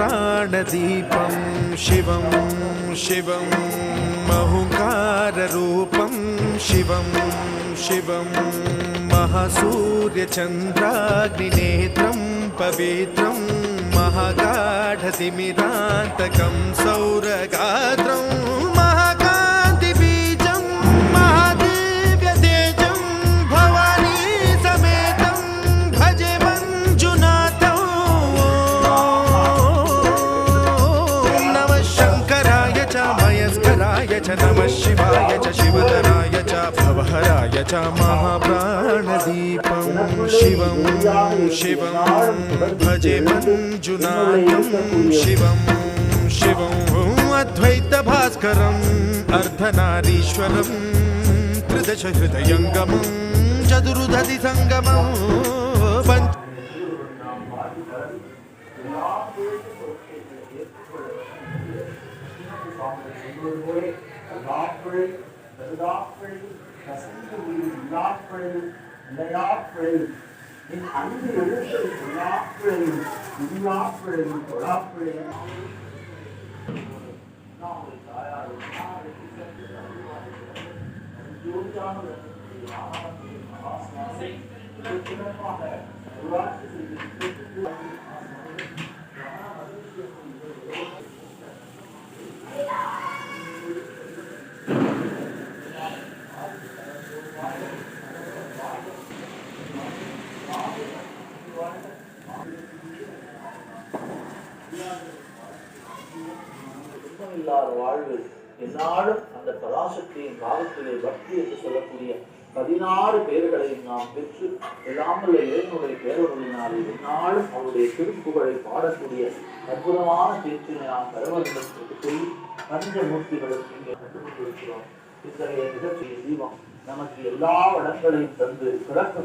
महाप्राणदीपं शिवं शिवं महुकाररूपं शिवं शिवं महासूर्यचन्द्राग्निनेत्रं पवित्रं महागाढतिमिरान्तकं सौरगात्रं महाकान्तिबीजं महादिव्यतेजं भवानी समेतं भजे मञ्जुनाथं नमः शङ्कराय च मयस्कराय च नमः शिवाय च शिवधराय च भवहराय च महाप्राणदीपं शिवं शिवं भजे मञ्जुनाथं शिवं शिवं अद्वैतभास्करम् अर्धनारीश्वरं त्रिदशहृदयङ्गमं चतुर्दधिसङ्गमं வாழ்வு என்னாலும் அந்த பராசக்தியின் காலத்திலே பக்தி என்று சொல்லக்கூடிய 16 பேர்களையும் நாம் பெற்று எல்லாமல்ல இறைவனுடைய பேரொருளினாலே என்னாலும் அவருடைய திருப்புகழை பாடக்கூடிய அற்புதமான பேச்சினை நாம் பெறவேண்டும் என்று சொல்லி பஞ்சமூர்த்திகளுக்கு இங்கே கண்டுகொண்டிருக்கிறோம். இத்தகைய நிகழ்ச்சியின் தீபம் நமக்கு எல்லா வளங்களையும் தந்து சிறக்க